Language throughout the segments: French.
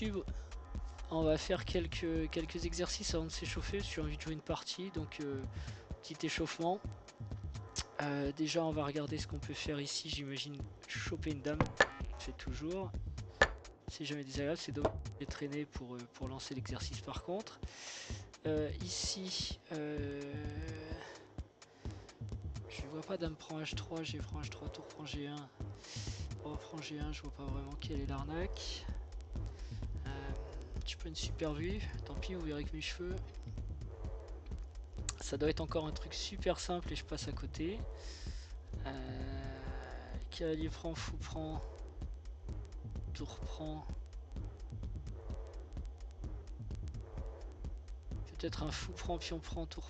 YouTube, on va faire quelques exercices avant de s'échauffer. J'ai envie de jouer une partie, donc petit échauffement. Déjà, on va regarder ce qu'on peut faire ici. J'imagine choper une dame. Je fais toujours. C'est jamais désagréable, c'est dommage de traîner pour lancer l'exercice par contre. Ici, je vois pas dame prend H3, G prend H3, tour prend G1. Roi prend G1, je vois pas vraiment quelle est l'arnaque. J'ai pas une super vue, tant pis, vous verrez avec mes cheveux. Ça doit être encore un truc super simple et je passe à côté. Cavalier prend, fou prend, tour prend. Peut-être un fou prend, pion prend, tour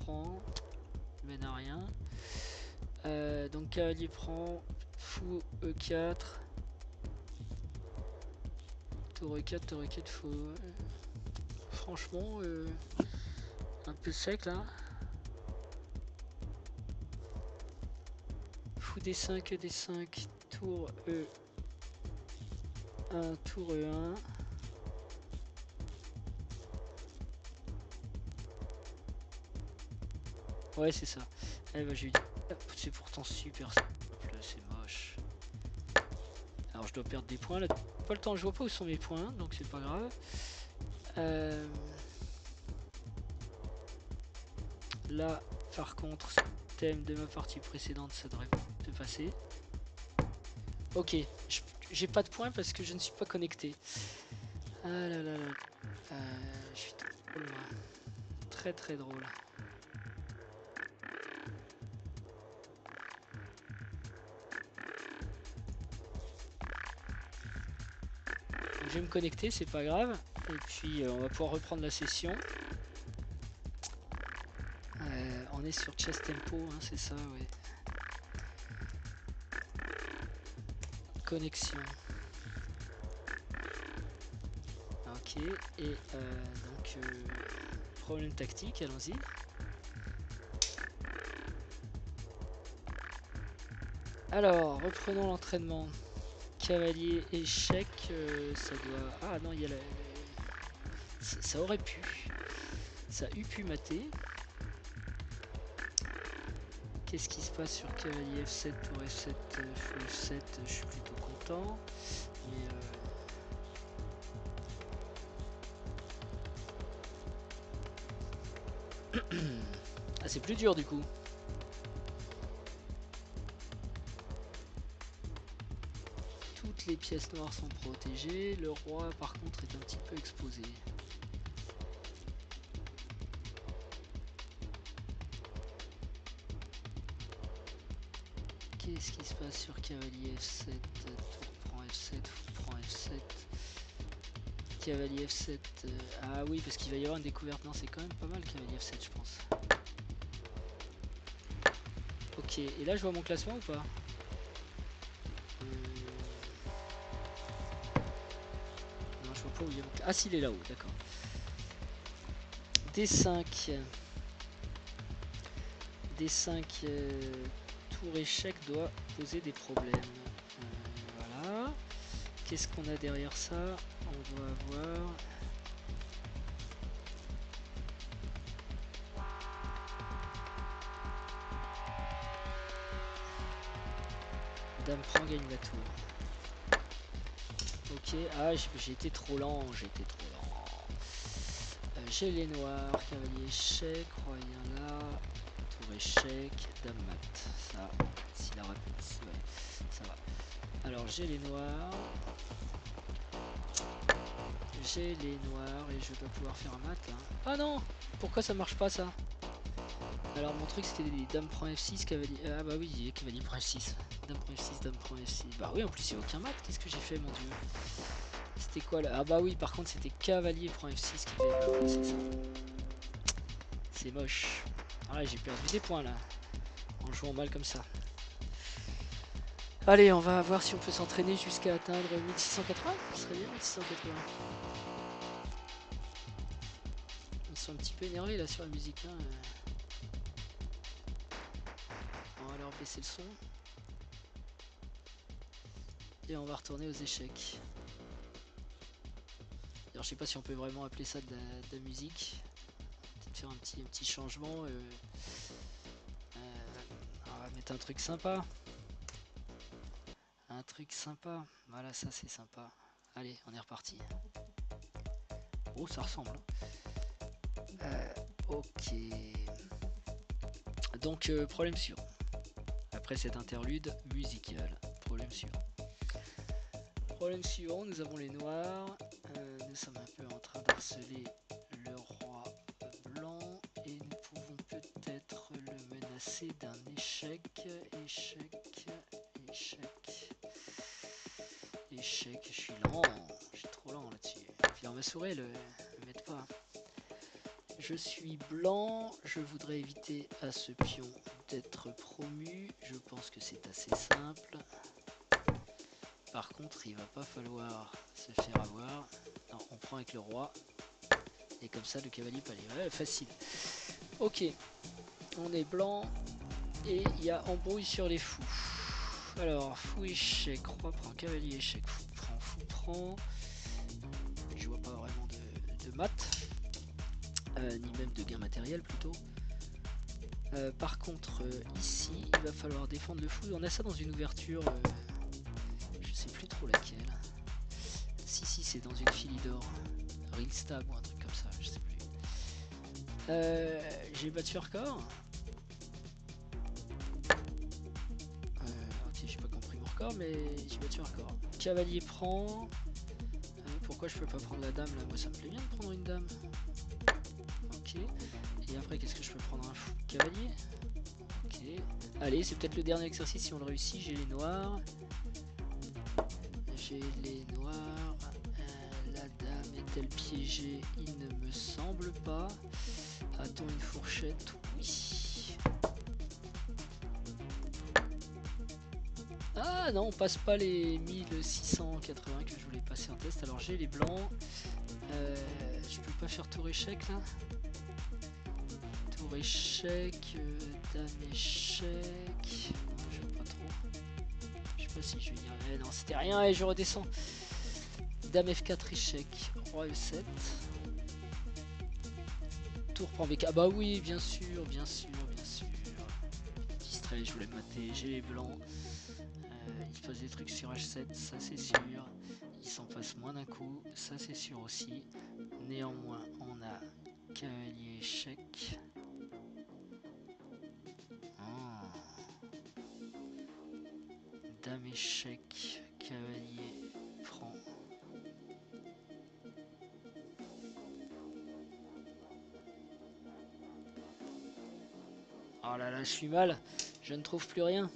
prend. Mène à rien. Donc cavalier prend, fou E4. Tour E4, tour E4, faut... franchement, un peu sec là. Fou D5, D5, tour E1, tour E1. Ouais, c'est ça. Eh ben, j'ai eu... C'est pourtant super simple, c'est moche. Alors, je dois perdre des points là. Pas le temps, je vois pas où sont mes points, donc c'est pas grave. Là, par contre, thème de ma partie précédente, ça devrait se passer. Ok, j'ai pas de points parce que je ne suis pas connecté. Ah là là là. Je suis trop drôle, moi. Très très drôle. Donc, je vais me connecter, c'est pas grave. Et puis on va pouvoir reprendre la session. On est sur Chess Tempo, hein, c'est ça, ouais. Connexion. Ok, et donc problème tactique, allons-y. Alors, reprenons l'entraînement. Cavalier, échec, ça doit... Ah non, il y a la... Ça aurait pu. Ça eût pu mater. Qu'est-ce qui se passe sur cavalier F7 pour F7, fou F7, je suis plutôt content. Mais ah, c'est plus dur du coup. Toutes les pièces noires sont protégées. Le roi par contre est un petit peu exposé. Qu'est-ce qui se passe sur cavalier F7, tour prend F7, fou prend F7. Cavalier F7, ah oui parce qu'il va y avoir une découverte. Non, c'est quand même pas mal cavalier F7 je pense. Ok, et là je vois mon classement ou pas? Non, je vois pas où il est. Ah si, il est là-haut, d'accord. D5. D5, tour échec doit poser des problèmes. Voilà. Qu'est-ce qu'on a derrière ça? On doit avoir... Dame prend, gagne la tour. Ok, ah j'ai été trop lent, j'ai les noirs, cavalier échec, roi vient là, tour échec, dame mat. Ça, si la rate, ouais, ça va. Alors j'ai les noirs. J'ai les noirs et je dois pouvoir faire un mat là. Ah non! Pourquoi ça marche pas ça? Alors mon truc c'était des dames prend F6, cavalier... Ah bah oui, cavalier prend F6. Dame prend F6, dame prend F6. Bah oui, en plus il n'y a aucun mat. Qu'est-ce que j'ai fait, mon dieu? C'était quoi là? Ah bah oui, par contre c'était cavalier prend F6 qui fait... Bah oui, c'est ça. C'est moche. Ah là, j'ai perdu des points là. En jouant mal comme ça. Allez, on va voir si on peut s'entraîner jusqu'à atteindre 1680. Ce serait bien 1680. Ils sont un petit peu énervés là sur la musique. Hein. On va leur baisser le son. Et on va retourner aux échecs. Alors, je sais pas si on peut vraiment appeler ça de la musique. Peut-être faire un petit changement. On va mettre un truc sympa. Un truc sympa. Voilà, ça c'est sympa. Allez, on est reparti. Oh, ça ressemble. Ok. Donc, problème suivant. Après cet interlude musical. Problème suivant. Problème suivant, nous avons les noirs. Nous sommes un peu en train d'harceler le roi blanc. Et nous pouvons peut-être le menacer d'un échec. Échec, je suis lent. Je suis trop lent là-dessus. Puis ma souris, le met pas. Je suis blanc, je voudrais éviter à ce pion d'être promu. Je pense que c'est assez simple. Par contre, il va pas falloir se faire avoir. Non, on prend avec le roi. Et comme ça, le cavalier peut aller. Ouais, facile. Ok. On est blanc. Et il y a embrouille sur les fous. Alors, fou échec, roi prend cavalier échec, fou prend. Je vois pas vraiment de maths. Ni même de gain matériel plutôt. Par contre, ici, il va falloir défendre le fou. On a ça dans une ouverture. Je sais plus trop laquelle. Si, c'est dans une filie d'or. Rilstab ou un truc comme ça, je sais plus. J'ai battu record. Ok, j'ai pas compris mon record, mais j'ai battu record. Cavalier prend. Pourquoi je peux pas prendre la dame là? Moi, ça me plaît bien de prendre une dame. Ok. Et après, qu'est-ce que je peux prendre? Un fou cavalier. Ok. Allez, c'est peut-être le dernier exercice si on le réussit. J'ai les noirs. J'ai les noirs. La dame est-elle piégée? Il ne me semble pas. A-t-on une fourchette? Oui. Ah non, on passe pas les 1680 que je voulais passer en test. Alors j'ai les blancs. Je peux pas faire tour échec là. Tour échec, dame échec. Je vois pas trop. Je sais pas si je vais dire. Non, c'était rien et je redescends. Dame F4 échec, roi E7. Tour prend BK. Ah bah oui, bien sûr. Distrait, je voulais me mater. J'ai les blancs. Il se passe des trucs sur H7, ça c'est sûr. Il s'en passe moins d'un coup, ça c'est sûr aussi. Néanmoins, on a cavalier échec. Dame échec, cavalier prend. Oh là là, je suis mal. Je ne trouve plus rien.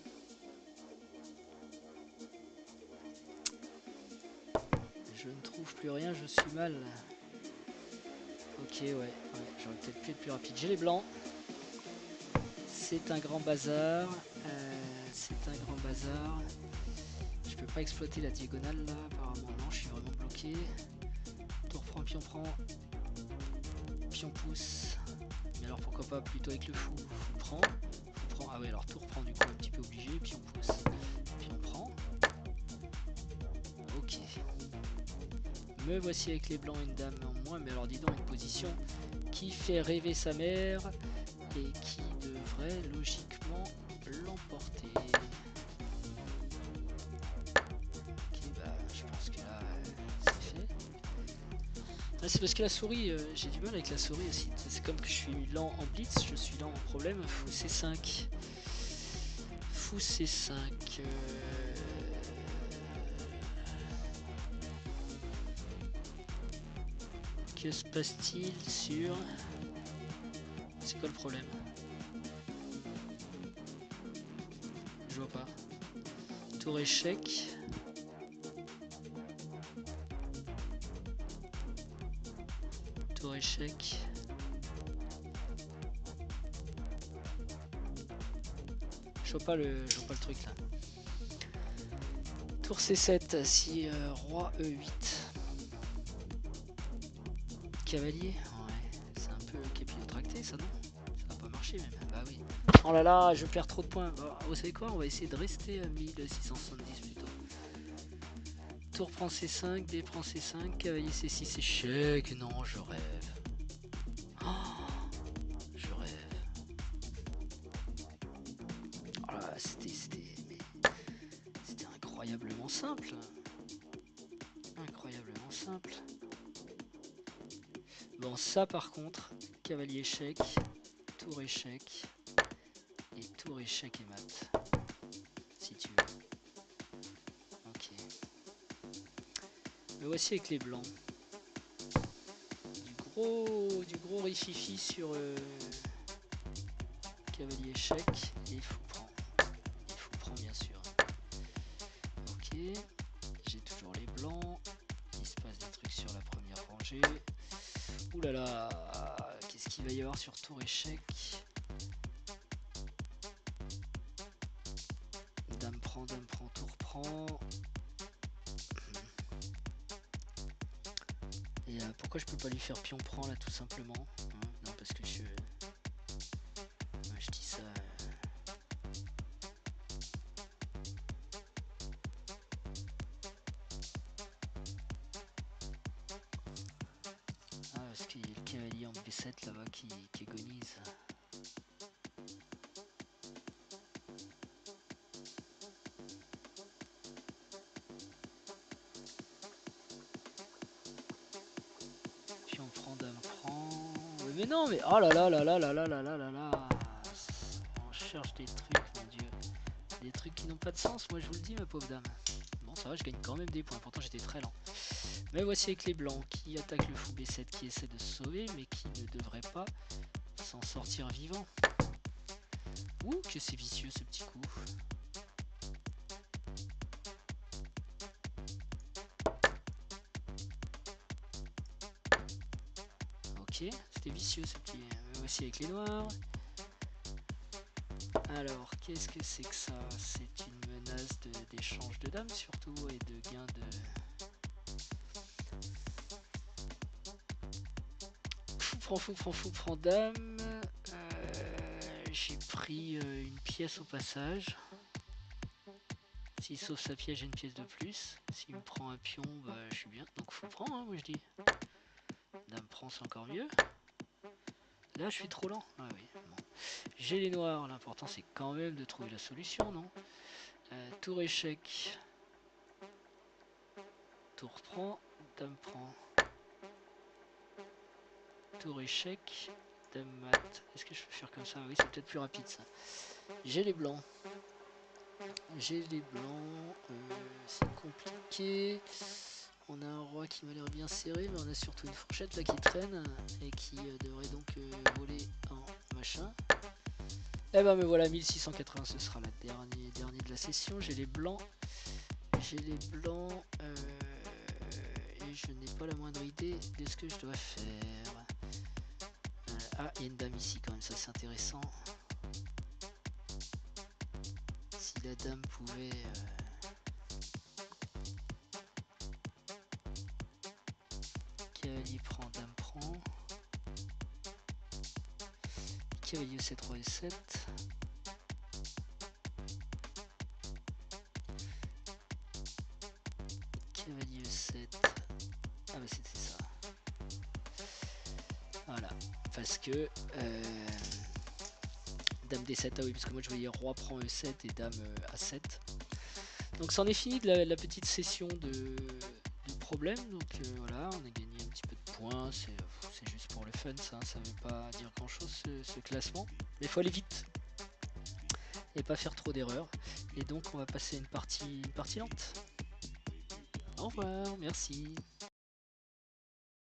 Je ne trouve plus rien, je suis mal. Ok, ouais, j'aurais peut-être pu être plus rapide. J'ai les blancs. C'est un grand bazar. Je peux pas exploiter la diagonale là, apparemment non, je suis vraiment bloqué. Tour prend, pion prend. Pion pousse. Mais alors pourquoi pas plutôt avec le fou? Fou prend. Ah oui, alors tour prend du coup un petit peu obligé. Pion pousse. Pion prend. Ok. Me voici avec les blancs, une dame en moins. Mais alors dis donc, une position qui fait rêver sa mère et qui devrait logiquement l'emporter. Ok, bah je pense que là c'est fait. Ah, c'est parce que la souris, j'ai du mal avec la souris aussi. C'est comme que je suis lent en blitz, je suis lent en problème. Fou C5. Fou C5. Que se passe-t-il sur... C'est quoi le problème? Je vois pas. Tour échec. Tour échec. Je vois pas le truc là. Tour C7, si roi E8. Cavalier. Ouais, c'est un peu capillotracté ça, non? Ça va pas marcher même. Bah oui. Oh là là, je perds trop de points. Bah, vous savez quoi? On va essayer de rester à 1670 plutôt. tour prend C5, dé prend C5, cavalier C6, échec. Non, je rêve. Oh, je rêve. Oh là, c'était incroyablement simple. Incroyablement simple. Bon, ça par contre, cavalier échec, tour échec, et tour échec et mat. Si tu veux. Ok. Me voici avec les blancs. Du gros rififi sur cavalier échec et fou prend. Et fou prend bien sûr. Ok. J'ai toujours les blancs. Il se passe des trucs sur la première rangée. Ouh là là. Qu'est-ce qu'il va y avoir sur tour échec? Dame prend, tour prend. Et pourquoi je peux pas lui faire pion prend là tout simplement hein? Non parce que je dis ça. Ah parce qu'il y a le cavalier en B7 là-bas qui agonise. Pion prend, dame prend. Mais non mais oh là là là là là là là là là là. On cherche des trucs mon dieu. Des trucs qui n'ont pas de sens, moi je vous le dis ma pauvre dame. Bon ça va, je gagne quand même des points, pourtant j'étais très lent. Mais voici avec les blancs qui attaquent le fou B7 qui essaie de se sauver mais qui ne devrait pas s'en sortir vivant. Ouh que c'est vicieux ce petit coup. Ok, c'était vicieux ce petit. Voici avec les noirs. Alors, qu'est-ce que c'est que ça? C'est une menace d'échange de dames surtout et de gain de... Fou prend dame. J'ai pris une pièce au passage. S'il sauve sa pièce, j'ai une pièce de plus. S'il me prend un pion, bah je suis bien. Donc fou prend, hein, moi je dis. Dame prend, c'est encore mieux. Là, je suis trop lent. Ah oui, bon. J'ai les noirs. L'important, c'est quand même de trouver la solution, non? Tour échec. Tour prend, dame prend. Tour échec, dame mat. Est-ce que je peux faire comme ça? Oui, c'est peut-être plus rapide ça. J'ai les blancs. J'ai les blancs. C'est compliqué. On a un roi qui m'a l'air bien serré, mais on a surtout une fourchette là qui traîne et qui devrait donc voler en machin. Eh ben me voilà 1680, ce sera la dernier de la session. J'ai les blancs. J'ai les blancs et je n'ai pas la moindre idée de ce que je dois faire. Ah, il y a une dame ici quand même, ça c'est intéressant. Si la dame pouvait... Cavalier prend, dame prend. Cavalier C3 et 7. Cavalier 7. Ah bah c'était ça. Voilà. Parce que... Dame D7, ah oui, parce que moi je voyais roi prend E7 et dame A7. Donc c'en est fini de la petite session du problème. Donc voilà, on a gagné un petit peu de points. C'est juste pour le fun, ça veut pas dire grand chose ce classement. Mais il faut aller vite et pas faire trop d'erreurs. Et donc on va passer une partie lente. Au revoir, merci.